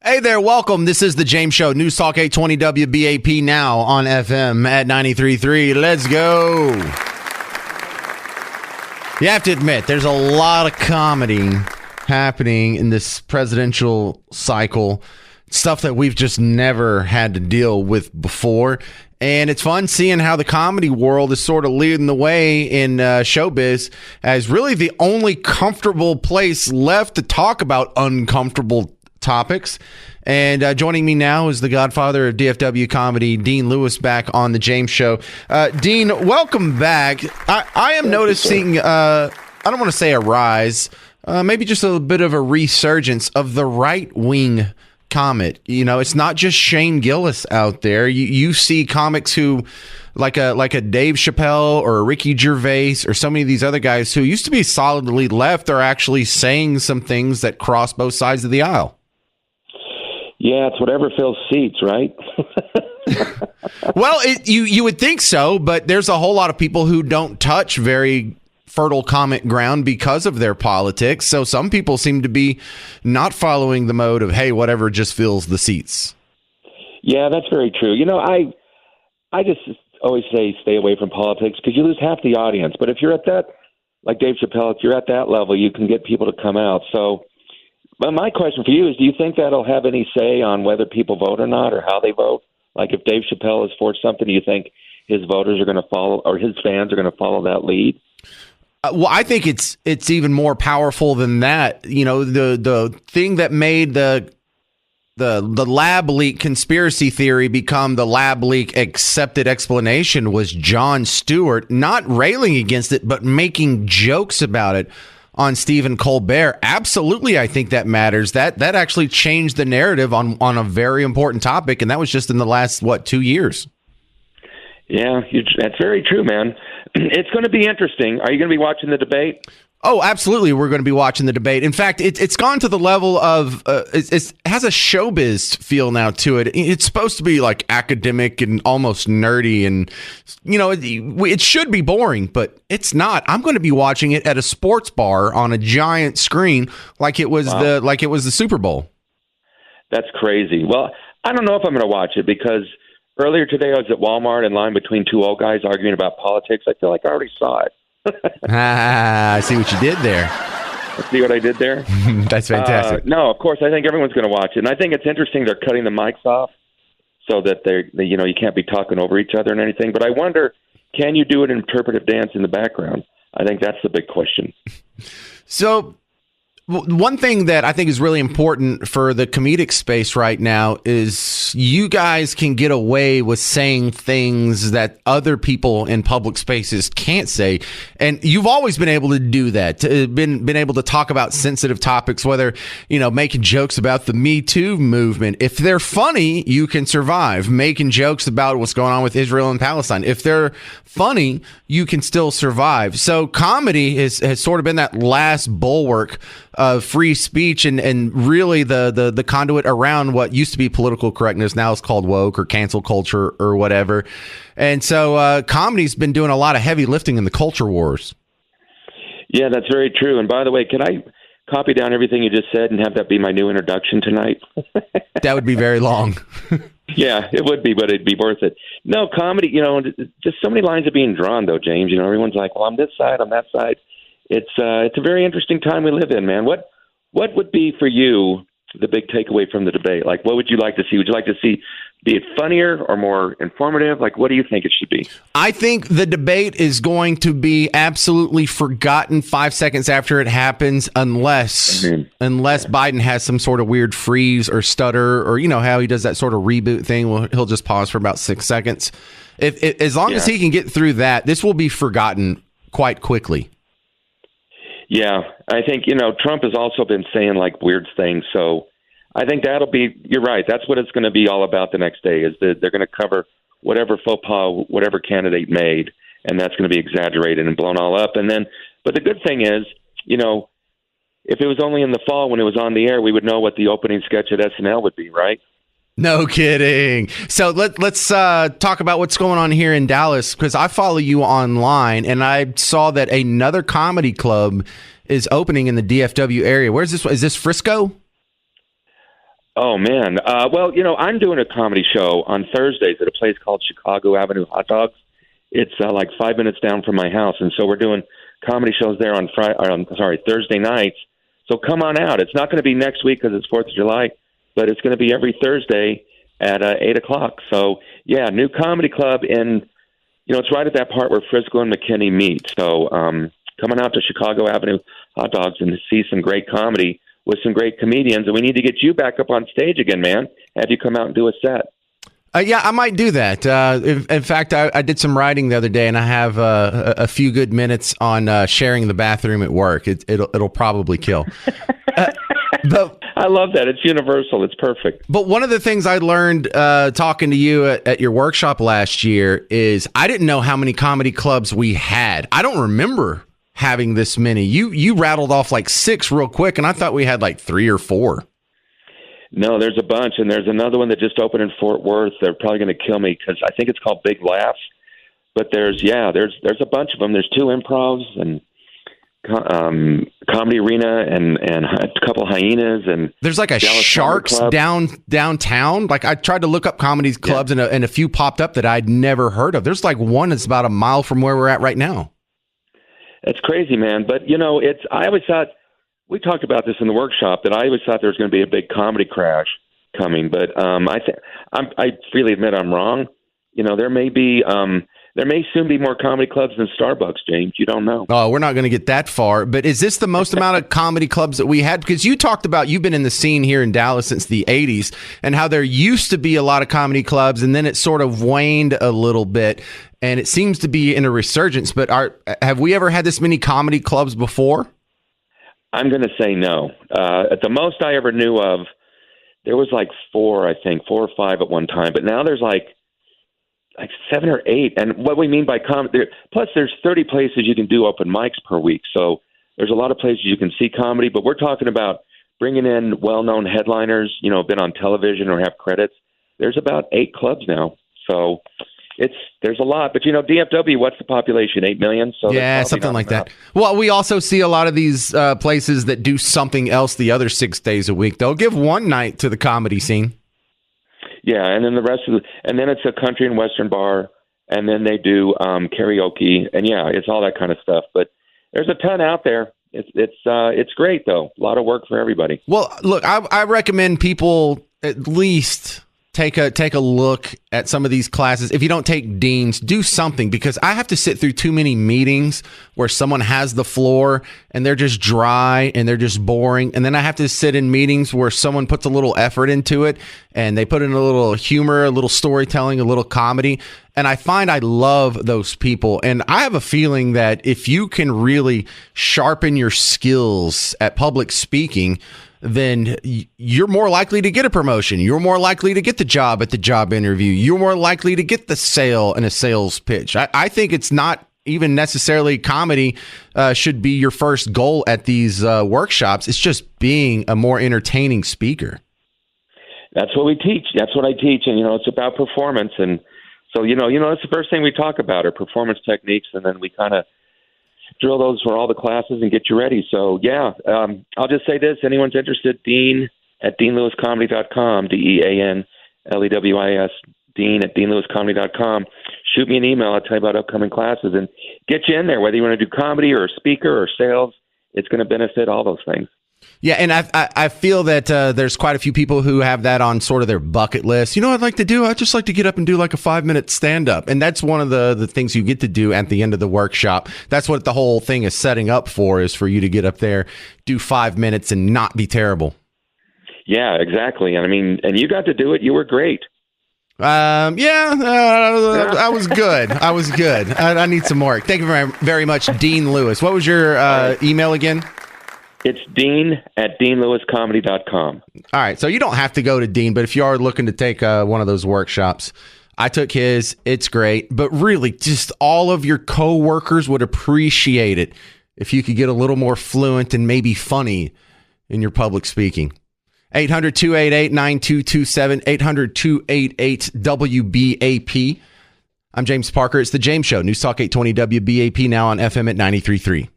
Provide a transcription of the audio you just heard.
Hey there, welcome. This is the James Show, News Talk 820 WBAP, now on FM at 93.3. Let's go. You have to admit, there's a lot of comedy happening in this presidential cycle, stuff that we've just never had to deal with before. And it's fun seeing how the comedy world is sort of leading the way in showbiz as really the only comfortable place left to talk about uncomfortable topics. And joining me now is the godfather of DFW comedy, Dean Lewis, back on the James Show. Dean, welcome back. I am noticing, I don't want to say a rise, maybe just a bit of a resurgence of the right-wing comic. You know, it's not just Shane Gillis out there. You see comics who, like a Dave Chappelle or a Ricky Gervais or so many of these other guys who used to be solidly left are actually saying some things that cross both sides of the aisle. Yeah, it's whatever fills seats, right? Well, you would think so, but there's a whole lot of people who don't touch very fertile comic ground because of their politics. So some people seem to be not following the mode of, hey, whatever just fills the seats. Yeah, that's very true. You know, I just always say stay away from politics because you lose half the audience. But if you're at that, like Dave Chappelle, if you're at that level, you can get people to come out. So but my question for you is, do you think that'll have any say on whether people vote or not or how they vote? Like if Dave Chappelle is for something, do you think his voters are going to follow or his fans are going to follow that lead? Well, I think it's even more powerful than that. You know, the thing that made the lab leak conspiracy theory become the lab leak accepted explanation was Jon Stewart not railing against it, but making jokes about it on Stephen Colbert. Absolutely, I think that matters. That actually changed the narrative on a very important topic, and that was just in the last, 2 years? Yeah, that's very true, man. It's going to be interesting. Are you going to be watching the debate? Oh, absolutely. We're going to be watching the debate. In fact, it's gone to the level of it has a showbiz feel now to it. It's supposed to be like academic and almost nerdy, and you know it should be boring, but it's not. I'm going to be watching it at a sports bar on a giant screen, like it was the Super Bowl. That's crazy. Well, I don't know if I'm going to watch it because earlier today I was at Walmart in line between two old guys arguing about politics. I feel like I already saw it. I see what you did there. See what I did there? That's fantastic. No, of course, I think everyone's going to watch it. And I think it's interesting they're cutting the mics off so that you can't be talking over each other and anything. But I wonder, can you do an interpretive dance in the background? I think that's the big question. So one thing that I think is really important for the comedic space right now is you guys can get away with saying things that other people in public spaces can't say. And you've always been able to do that, been able to talk about sensitive topics, whether, making jokes about the Me Too movement. If they're funny, you can survive. Making jokes about what's going on with Israel and Palestine. If they're funny, you can still survive. So comedy has sort of been that last bulwark of free speech and really the conduit around what used to be political correctness. Now it's called woke or cancel culture or whatever. And so comedy's been doing a lot of heavy lifting in the culture wars. Yeah, that's very true. And by the way, can I copy down everything you just said and have that be my new introduction tonight? That would be very long. Yeah, it would be, but it'd be worth it. No, comedy, just so many lines are being drawn, though, James. Everyone's like, well, I'm this side, I'm that side. It's a very interesting time we live in, man. What would be for you the big takeaway from the debate? Like, what would you like to see? Would you like to see, be it funnier or more informative? Like, what do you think it should be? I think the debate is going to be absolutely forgotten 5 seconds after it happens, unless Biden has some sort of weird freeze or stutter, or how he does that sort of reboot thing. Well, he'll just pause for about 6 seconds. If as long as he can get through that, this will be forgotten quite quickly. Yeah, I think, Trump has also been saying like weird things. So I think you're right. That's what it's going to be all about the next day is that they're going to cover whatever faux pas, whatever candidate made. And that's going to be exaggerated and blown all up. But the good thing is, if it was only in the fall when it was on the air, we would know what the opening sketch at SNL would be, right? No kidding. So let's talk about what's going on here in Dallas, because I follow you online and I saw that another comedy club is opening in the DFW area. Where's this? Is this Frisco? Oh, man. Well, I'm doing a comedy show on Thursdays at a place called Chicago Avenue Hot Dogs. It's like 5 minutes down from my house, and so we're doing comedy shows there on Thursday nights. So come on out. It's not going to be next week because it's 4th of July, but it's going to be every Thursday at 8 o'clock. So, yeah, new comedy club in, it's right at that part where Frisco and McKinney meet. So coming out to Chicago Avenue Hot Dogs and see some great comedy with some great comedians. And we need to get you back up on stage again, man. Have you come out and do a set. Yeah, I might do that. In fact, I did some writing the other day, and I have a few good minutes on sharing the bathroom at work. It'll probably kill. But I love that. It's universal. It's perfect. But one of the things I learned talking to you at your workshop last year is I didn't know how many comedy clubs we had. I don't remember having this many. You rattled off like 6 real quick, and I thought we had like 3 or 4. No, there's a bunch, and there's another one that just opened in Fort Worth. They're probably going to kill me because I think it's called Big Laughs. But there's a bunch of them. There's 2 improvs and Comedy Arena and a couple Hyenas, and there's like a Dallas Sharks downtown. Like I tried to look up comedy clubs, and a few popped up that I'd never heard of. There's like one that's about a mile from where we're at right now. It's crazy, man. But I always thought. We talked about this in the workshop that I always thought there was going to be a big comedy crash coming, but I freely admit I'm wrong. There may soon be more comedy clubs than Starbucks, James. You don't know. Oh, we're not going to get that far. But is this the most amount of comedy clubs that we had? Because you talked about you've been in the scene here in Dallas since the 80s and how there used to be a lot of comedy clubs, and then it sort of waned a little bit, and it seems to be in a resurgence. But have we ever had this many comedy clubs before? I'm going to say no. At the most I ever knew of, there was like 4, I think, 4 or 5 at one time. But now there's like 7 or 8. And what we mean by comedy, plus there's 30 places you can do open mics per week. So there's a lot of places you can see comedy. But we're talking about bringing in well-known headliners, been on television or have credits. There's about 8 clubs now. So there's a lot, but DFW, what's the population? 8 million? So yeah, something like that. Well, we also see a lot of these places that do something else the other 6 days a week. They'll give one night to the comedy scene. Yeah, and then the rest and then it's a country and western bar, and then they do karaoke, and yeah, it's all that kind of stuff. But there's a ton out there. It's great though. A lot of work for everybody. Well, look, I recommend people at least take a look at some of these classes. If you don't take Dean's, do something, because I have to sit through too many meetings where someone has the floor and they're just dry and they're just boring. And then I have to sit in meetings where someone puts a little effort into it and they put in a little humor, a little storytelling, a little comedy. And I find I love those people. And I have a feeling that if you can really sharpen your skills at public speaking, then you're more likely to get a promotion. You're more likely to get the job at the job interview. You're more likely to get the sale in a sales pitch. I think it's not even necessarily comedy should be your first goal at these workshops. It's just being a more entertaining speaker. That's what we teach. That's what I teach. And, it's about performance. And so, that's the first thing we talk about are performance techniques. And then we kind of drill those for all the classes and get you ready. So, yeah, I'll just say this. Anyone's interested, Dean at DeanLewisComedy.com, DeanLewisComedy.com, Dean at DeanLewisComedy.com. Shoot me an email. I'll tell you about upcoming classes and get you in there, whether you want to do comedy or a speaker or sales. It's going to benefit all those things. Yeah, and I feel that there's quite a few people who have that on sort of their bucket list. You know what I'd like to do? I'd just like to get up and do like a 5-minute stand-up. And that's one of the things you get to do at the end of the workshop. That's what the whole thing is setting up for, is for you to get up there, do 5 minutes, and not be terrible. Yeah, exactly. And I mean, and you got to do it. You were great. I was good. I was good. I need some more. Thank you very, very much, Dean Lewis. What was your email again? It's Dean at DeanLewisComedy.com. All right. So you don't have to go to Dean, but if you are looking to take one of those workshops, I took his. It's great. But really, just all of your coworkers would appreciate it if you could get a little more fluent and maybe funny in your public speaking. 800-288-9227, 800-288-WBAP. I'm James Parker. It's The James Show. News Talk 820 WBAP, now on FM at 93.3.